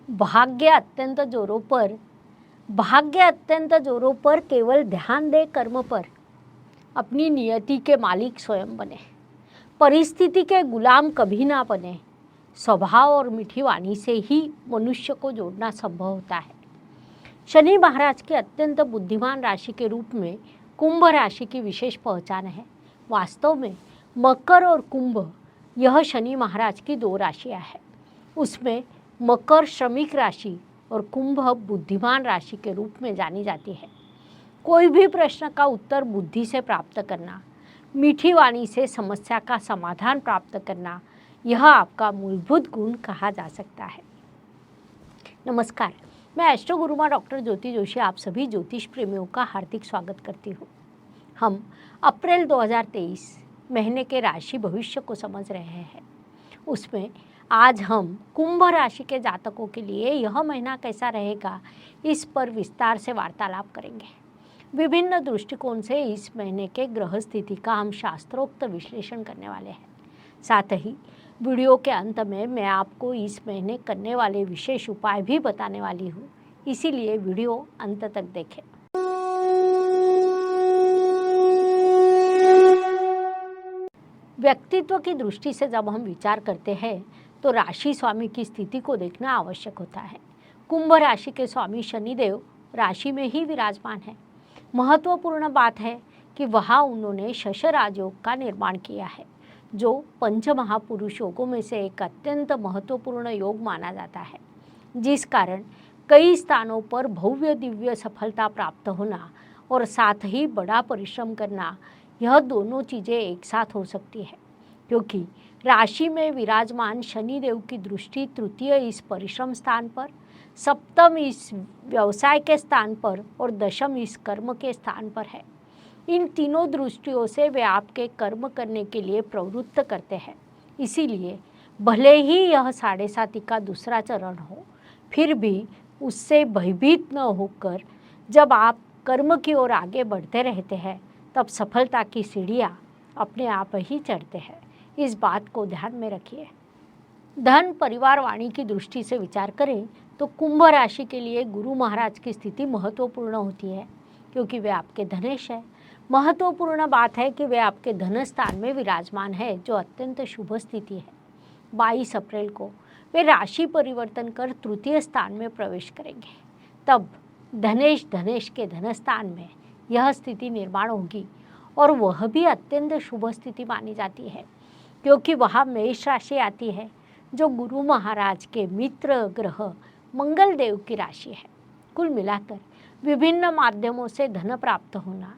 भाग्य अत्यंत जोरों पर केवल ध्यान दे कर्म पर। अपनी नियति के मालिक स्वयं बने, परिस्थिति के गुलाम कभी ना बने। स्वभाव और मीठी वाणी से ही मनुष्य को जोड़ना संभव होता है। शनि महाराज के अत्यंत बुद्धिमान राशि के रूप में कुंभ राशि की विशेष पहचान है। वास्तव में मकर और कुंभ यह शनि महाराज की दो राशियां हैं। उसमें मकर श्रमिक राशि और कुंभ बुद्धिमान राशि के रूप में जानी जाती है। कोई भी प्रश्न का उत्तर बुद्धि से प्राप्त करना, मीठी वाणी से समस्या का समाधान प्राप्त करना, यह आपका मूलभूत गुण कहा जा सकता है। नमस्कार, मैं एस्ट्रो गुरुमा डॉक्टर ज्योति जोशी आप सभी ज्योतिष प्रेमियों का हार्दिक स्वागत करती हूँ। हम अप्रैल 2023 महीने के राशि भविष्य को समझ रहे हैं। उसमें आज हम कुंभ राशि के जातकों के लिए यह महीना कैसा रहेगा, इस पर विस्तार से वार्तालाप करेंगे। विभिन्न दृष्टिकोण से इस महीने के ग्रह स्थिति का हम शास्त्रोक्त विश्लेषण करने वाले हैं। साथ ही वीडियो के अंत में मैं आपको इस महीने करने वाले विशेष उपाय भी बताने वाली हूँ, इसीलिए वीडियो अंत तक देखें। व्यक्तित्व की दृष्टि से जब हम विचार करते हैं तो राशि स्वामी की स्थिति को देखना आवश्यक होता है। कुंभ राशि के स्वामी शनिदेव राशि में ही विराजमान है। महत्वपूर्ण बात है कि वहाँ उन्होंने शश राजयोग का निर्माण किया है, जो पंच महापुरुष योगों में से एक अत्यंत महत्वपूर्ण योग माना जाता है, जिस कारण कई स्थानों पर भव्य दिव्य सफलता प्राप्त होना और साथ ही बड़ा परिश्रम करना, यह दोनों चीज़ें एक साथ हो सकती है। क्योंकि राशि में विराजमान शनिदेव की दृष्टि तृतीय इस परिश्रम स्थान पर, सप्तम इस व्यवसाय के स्थान पर और दशम इस कर्म के स्थान पर है। इन तीनों दृष्टियों से वे आपके कर्म करने के लिए प्रवृत्त करते हैं। इसीलिए भले ही यह 7.5 का दूसरा चरण हो, फिर भी उससे भयभीत न होकर जब आप कर्म की ओर आगे बढ़ते रहते हैं, तब सफलता की सीढ़ियाँ अपने आप ही चढ़ते हैं। इस बात को ध्यान में रखिए। धन परिवार वाणी की दृष्टि से विचार करें तो कुंभ राशि के लिए गुरु महाराज की स्थिति महत्वपूर्ण होती है, क्योंकि वे आपके धनेश है। महत्वपूर्ण बात है कि वे आपके धन स्थान में विराजमान है, जो अत्यंत शुभ स्थिति है। 22 अप्रैल को वे राशि परिवर्तन कर तृतीय स्थान में प्रवेश करेंगे। तब धनेश के धन स्थान में यह स्थिति निर्माण होगी और वह भी अत्यंत शुभ स्थिति मानी जाती है, क्योंकि वहाँ मेष राशि आती है, जो गुरु महाराज के मित्र ग्रह मंगल देव की राशि है। कुल मिलाकर विभिन्न माध्यमों से धन प्राप्त होना,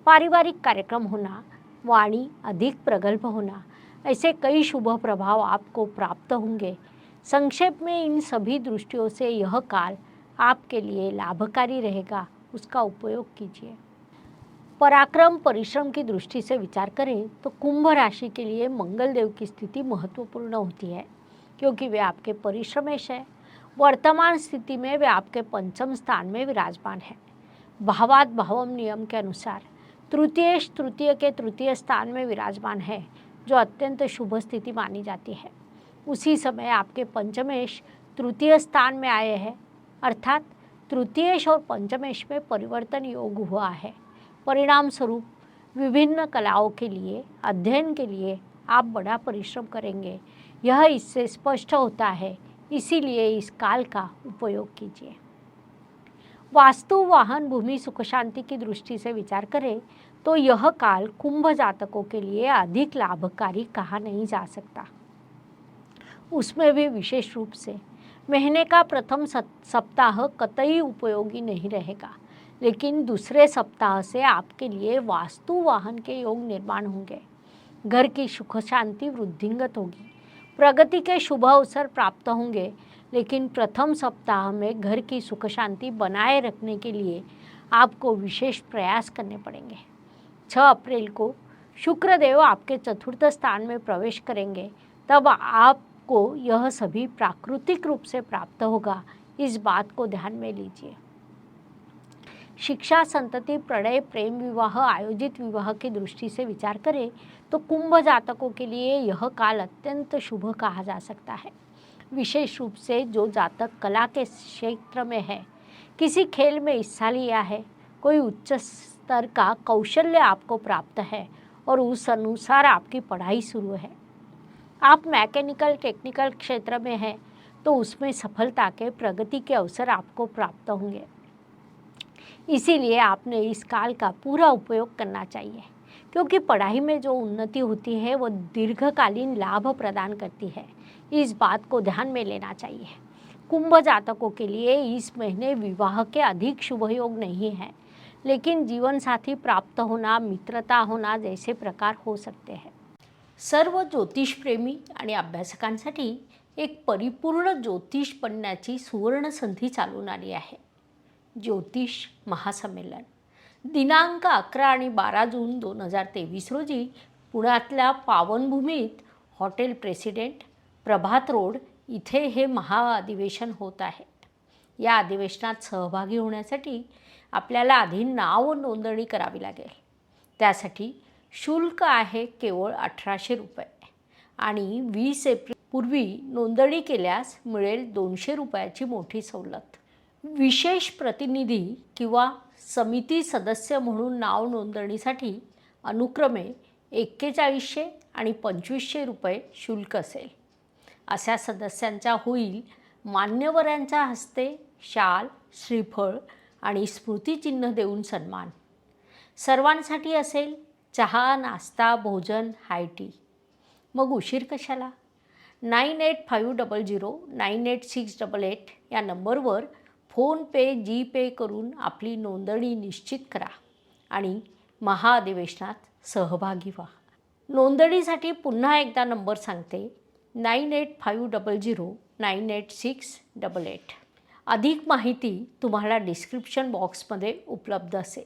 पारिवारिक कार्यक्रम होना, वाणी अधिक प्रगल्भ होना, ऐसे कई शुभ प्रभाव आपको प्राप्त होंगे। संक्षेप में इन सभी दृष्टियों से यह काल आपके लिए लाभकारी रहेगा, उसका उपयोग कीजिए। पराक्रम परिश्रम की दृष्टि से विचार करें तो कुंभ राशि के लिए मंगल देव की स्थिति महत्वपूर्ण होती है, क्योंकि वे आपके परिश्रमेश है। वर्तमान स्थिति में वे आपके पंचम स्थान में विराजमान है। भावात भावम नियम के अनुसार तृतीय के तृतीय स्थान में विराजमान है, जो अत्यंत शुभ स्थिति मानी जाती है। उसी समय आपके पंचमेश तृतीय स्थान में आए हैं, अर्थात तृतीयेश और पंचमेश में परिवर्तन योग हुआ है। परिणाम स्वरूप विभिन्न कलाओं के लिए अध्ययन के लिए आप बड़ा परिश्रम करेंगे, यह इससे स्पष्ट होता है। इसीलिए इस काल का उपयोग कीजिए। वास्तु वाहन भूमि सुख शांति की दृष्टि से विचार करें तो यह काल कुंभ जातकों के लिए अधिक लाभकारी कहा नहीं जा सकता। उसमें भी विशेष रूप से महीने का प्रथम सप्ताह कतई उपयोगी नहीं रहेगा, लेकिन दूसरे सप्ताह से आपके लिए वास्तु वाहन के योग निर्माण होंगे। घर की सुख शांति वृद्धिंगत होगी, प्रगति के शुभ अवसर प्राप्त होंगे, लेकिन प्रथम सप्ताह में घर की सुख शांति बनाए रखने के लिए आपको विशेष प्रयास करने पड़ेंगे। 6 अप्रैल को शुक्रदेव आपके चतुर्थ स्थान में प्रवेश करेंगे, तब आपको यह सभी प्राकृतिक रूप से प्राप्त होगा। इस बात को ध्यान में लीजिए। शिक्षा, संतति, प्रणय, प्रेम विवाह, आयोजित विवाह की दृष्टि से विचार करें तो कुंभ जातकों के लिए यह काल अत्यंत शुभ कहा जा सकता है। विशेष रूप से जो जातक कला के क्षेत्र में है, किसी खेल में हिस्सा लिया है, कोई उच्च स्तर का कौशल्य आपको प्राप्त है और उस अनुसार आपकी पढ़ाई शुरू है। आप मैकेनिकल टेक्निकल क्षेत्र में हैं तो उसमें सफलता के प्रगति के अवसर आपको प्राप्त होंगे। इसीलिए आपने इस काल का पूरा उपयोग करना चाहिए, क्योंकि पढ़ाई में जो उन्नति होती है वो दीर्घकालीन लाभ प्रदान करती है। इस बात को ध्यान में लेना चाहिए। कुंभ जातकों के लिए इस महीने विवाह के अधिक शुभ योग नहीं है, लेकिन जीवन साथी प्राप्त होना, मित्रता होना जैसे प्रकार हो सकते हैं। सर्व ज्योतिष प्रेमी आणि अभ्यासकांसाठी एक परिपूर्ण ज्योतिष बनण्याची सुवर्ण संधी चालून आली आहे। ज्योतिष महासंमेलन दिनांक 11 आणि 12 जून 2023 रोजी पुण्यातल्या पावनभूमीत हॉटेल प्रेसिडेंट प्रभात रोड इथे हे महाअधिवेशन होत आहे। या अधिवेशनात सहभागी होण्यासाठी आपल्याला आधी नाव नोंदणी करावी लागेल। त्यासाठी शुल्क आहे केवळ 1800 रुपये आणि 20 एप्रिल पूर्वी नोंदणी केल्यास मिळेल 200 रुपयाची मोठी सवलत। विशेष प्रतिनिधी किंवा समिती सदस्य म्हणून नाव नोंदणीसाठी अनुक्रमे 4100 आणि 2500 रुपये शुल्क असेल। अशा सदस्यांचा होईल मान्यवरांच्या हस्ते शाल, श्रीफळ आणि स्मृतिचिन्ह देऊन सन्मान। सर्वांसाठी असेल चहा, नाश्ता, भोजन, हाय टी। मग उशीर कशाला? 9850098688 या नंबरवर फोनपे, जीपे करून आपली नोंदणी निश्चित करा आणि महाअधिवेशनात सहभागी व्हा। नोंदणीसाठी पुन्हा एकदा नंबर सांगते, 9850098688। अधिक माहिती तुम्हाला डिस्क्रिप्शन बॉक्समध्ये उपलब्ध असेल।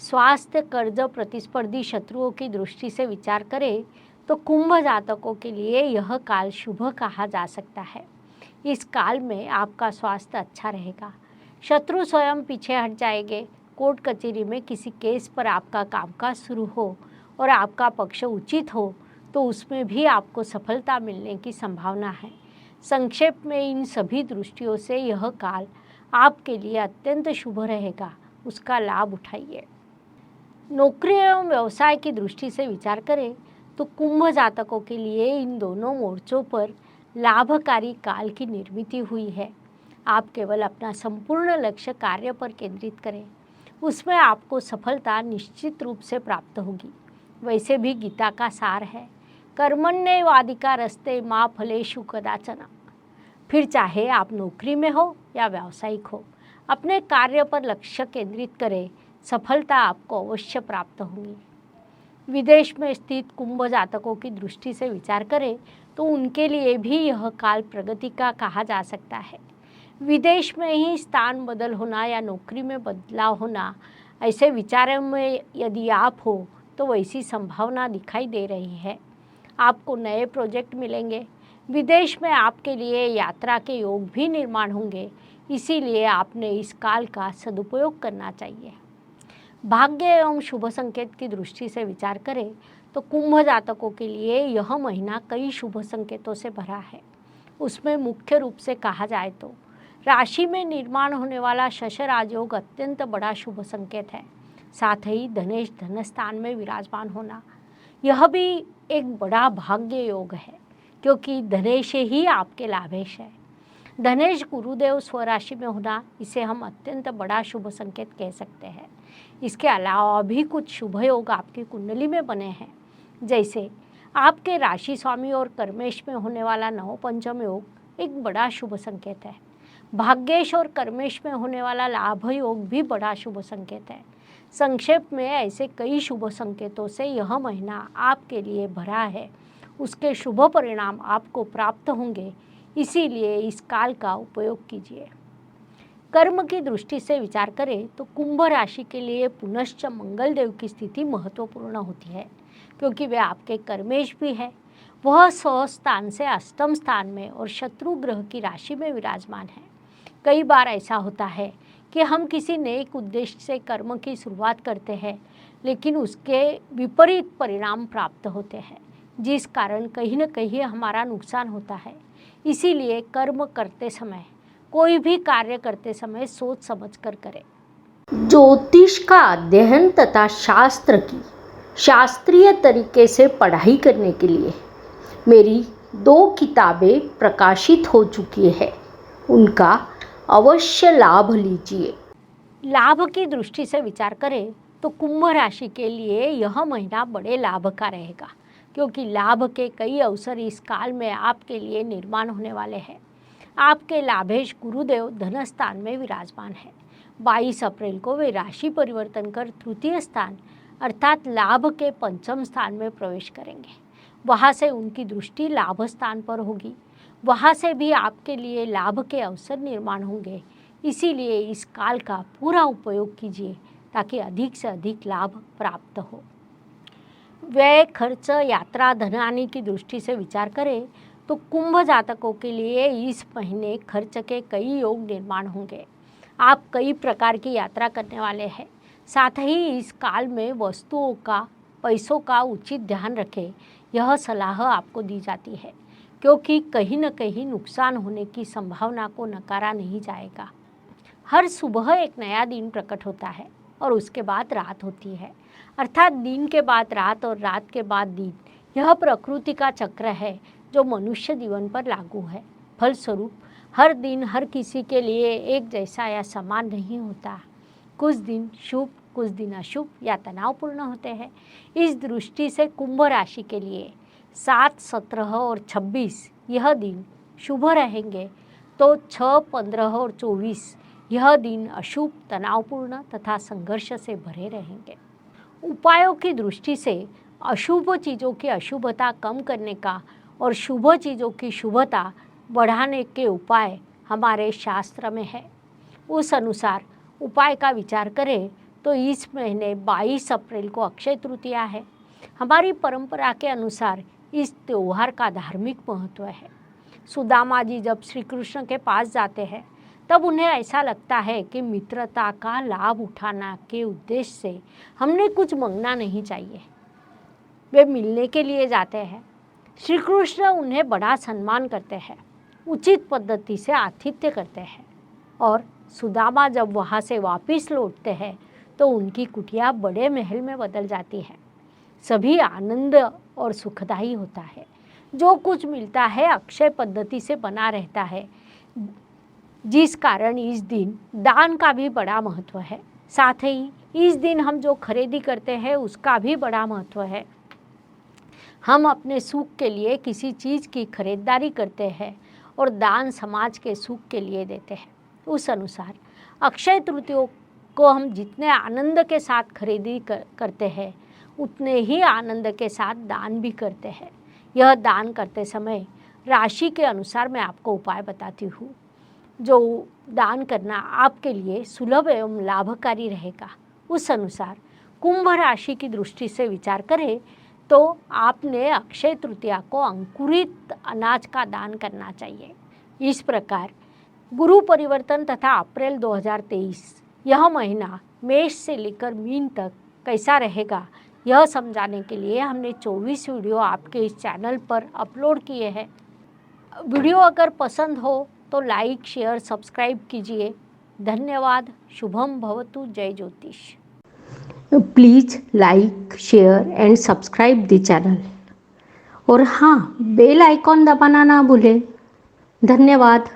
स्वास्थ्य, कर्ज, प्रतिस्पर्धी शत्रुओं की दृष्टि से विचार करें तो कुंभ जातकों के लिए यह काल शुभ कहा जा सकता है। इस काल में आपका स्वास्थ्य अच्छा रहेगा। शत्रु स्वयं पीछे हट जाएंगे। कोर्ट कचहरी में किसी केस पर आपका कामकाज शुरू हो और आपका पक्ष उचित हो तो उसमें भी आपको सफलता मिलने की संभावना है। संक्षेप में इन सभी दृष्टियों से यह काल आपके लिए अत्यंत शुभ रहेगा, उसका लाभ उठाइए। नौकरी एवं व्यवसाय की दृष्टि से विचार करें तो कुंभ जातकों के लिए इन दोनों मोर्चों पर लाभकारी काल की निर्मित हुई है। आप केवल अपना संपूर्ण लक्ष्य कार्य पर केंद्रित करें, उसमें आपको सफलता निश्चित रूप से प्राप्त होगी। वैसे भी गीता का सार है, कर्मण्येवाधिकारस्ते मा फलेषु कदाचन। फिर चाहे आप नौकरी में हो या व्यावसायिक हो, अपने कार्य पर लक्ष्य केंद्रित करें, सफलता आपको अवश्य प्राप्त होगी। विदेश में स्थित कुंभ जातकों की दृष्टि से विचार करें तो उनके लिए भी यह काल प्रगति का कहा जा सकता है। विदेश में ही स्थान बदल होना या नौकरी में बदलाव होना, ऐसे विचारों में यदि आप हो तो वैसी संभावना दिखाई दे रही है। आपको नए प्रोजेक्ट मिलेंगे। विदेश में आपके लिए यात्रा के योग भी निर्माण होंगे, इसीलिए आपने इस काल का सदुपयोग करना चाहिए। भाग्य एवं शुभ संकेत की दृष्टि से विचार करें तो कुंभ जातकों के लिए यह महीना कई शुभ संकेतों से भरा है। उसमें मुख्य रूप से कहा जाए तो राशि में निर्माण होने वाला शश राजयोग अत्यंत बड़ा शुभ संकेत है। साथ ही धनेश धन स्थान में विराजमान होना, यह भी एक बड़ा भाग्य योग है, क्योंकि धनेश ही आपके लाभेश है। धनेश गुरुदेव स्वराशि में होना, इसे हम अत्यंत बड़ा शुभ संकेत कह सकते हैं। इसके अलावा भी कुछ शुभ योग आपकी कुंडली में बने हैं, जैसे आपके राशि स्वामी और कर्मेश में होने वाला नवपंचम योग एक बड़ा शुभ संकेत है। भाग्येश और कर्मेश में होने वाला लाभ योग भी बड़ा शुभ संकेत है। संक्षेप में ऐसे कई शुभ संकेतों से यह महीना आपके लिए भरा है, उसके शुभ परिणाम आपको प्राप्त होंगे, इसीलिए इस काल का उपयोग कीजिए। कर्म की दृष्टि से विचार करें तो कुंभ राशि के लिए पुनश्च मंगल देव की स्थिति महत्वपूर्ण होती है, क्योंकि वे आपके कर्मेश भी है। वह 100 स्थान से अष्टम स्थान में और शत्रु ग्रह की राशि में विराजमान है। कई बार ऐसा होता है कि हम किसी नेक उद्देश्य से कर्म की शुरुआत करते हैं, लेकिन उसके विपरीत परिणाम प्राप्त होते हैं, जिस कारण कहीं न कहीं हमारा नुकसान होता है। इसीलिए कर्म करते समय, कोई भी कार्य करते समय सोच समझ कर करें। ज्योतिष का अध्ययन तथा शास्त्र की शास्त्रीय तरीके से पढ़ाई करने के लिए मेरी 2 किताबें प्रकाशित हो चुकी है, उनका अवश्य लाभ लीजिए। लाभ की दृष्टि से विचार करें तो कुंभ राशि के लिए यह महीना बड़े लाभ का रहेगा, क्योंकि लाभ के कई अवसर इस काल में आपके लिए निर्माण होने वाले हैं। आपके लाभेश गुरुदेव धन स्थान में विराजमान है। 22 अप्रैल को वे राशि परिवर्तन कर तृतीय स्थान अर्थात लाभ के पंचम स्थान में प्रवेश करेंगे। वहाँ से उनकी दृष्टि लाभ स्थान पर होगी। वहाँ से भी आपके लिए लाभ के अवसर निर्माण होंगे। इसीलिए इस काल का पूरा उपयोग कीजिए ताकि अधिक से अधिक लाभ प्राप्त हो। व्यय, खर्च, यात्रा, धन आने की दृष्टि से विचार करें तो कुंभ जातकों के लिए इस महीने खर्च के कई योग निर्माण होंगे। आप कई प्रकार की यात्रा करने वाले हैं। साथ ही इस काल में वस्तुओं का, पैसों का उचित ध्यान रखें, यह सलाह आपको दी जाती है, क्योंकि कहीं न कहीं नुकसान होने की संभावना को नकारा नहीं जाएगा। हर सुबह एक नया दिन प्रकट होता है और उसके बाद रात होती है, अर्थात दिन के बाद रात और रात के बाद दिन। यह प्रकृति का चक्र है जो मनुष्य जीवन पर लागू है। फलस्वरूप हर दिन हर किसी के लिए एक जैसा या समान नहीं होता। कुछ दिन शुभ, कुछ दिन अशुभ या तनावपूर्ण होते हैं। इस दृष्टि से कुंभ राशि के लिए 7, 17 और 26 यह दिन शुभ रहेंगे, तो 6, 15 और 24 यह दिन अशुभ, तनावपूर्ण तथा संघर्ष से भरे रहेंगे। उपायों की दृष्टि से अशुभ चीज़ों की अशुभता कम करने का और शुभ चीज़ों की शुभता बढ़ाने के उपाय हमारे शास्त्र में है। उस अनुसार उपाय का विचार करें तो इस महीने 22 अप्रैल को अक्षय तृतीया है। हमारी परंपरा के अनुसार इस त्योहार का धार्मिक महत्व है। सुदामा जी जब श्री कृष्ण के पास जाते हैं तब उन्हें ऐसा लगता है कि मित्रता का लाभ उठाना के उद्देश्य से हमने कुछ मांगना नहीं चाहिए। वे मिलने के लिए जाते हैं। श्री कृष्ण उन्हें बड़ा सम्मान करते हैं, उचित पद्धति से आतिथ्य करते हैं और सुदामा जब वहाँ से वापस लौटते हैं तो उनकी कुटिया बड़े महल में बदल जाती है। सभी आनंद और सुखदायी होता है। जो कुछ मिलता है अक्षय पद्धति से बना रहता है, जिस कारण इस दिन दान का भी बड़ा महत्व है। साथ ही इस दिन हम जो खरीदी करते हैं उसका भी बड़ा महत्व है। हम अपने सुख के लिए किसी चीज़ की खरीदारी करते हैं और दान समाज के सुख के लिए देते हैं। उस अनुसार अक्षय तृतीया को हम जितने आनंद के साथ खरीदी करते हैं उतने ही आनंद के साथ दान भी करते हैं। यह दान करते समय राशि के अनुसार मैं आपको उपाय बताती हूँ, जो दान करना आपके लिए सुलभ एवं लाभकारी रहेगा। उस अनुसार कुंभ राशि की दृष्टि से विचार करें तो आपने अक्षय तृतीया को अंकुरित अनाज का दान करना चाहिए। इस प्रकार गुरु परिवर्तन तथा अप्रैल 2023 यह महीना मेष से लेकर मीन तक कैसा रहेगा, यह समझाने के लिए हमने 24 वीडियो आपके इस चैनल पर अपलोड किए हैं। वीडियो अगर पसंद हो तो लाइक, शेयर, सब्सक्राइब कीजिए। धन्यवाद। शुभम भवतु। जय ज्योतिष। Please like, share and subscribe the channel और हाँ, बेल आइकॉन दबाना ना भूलें। धन्यवाद।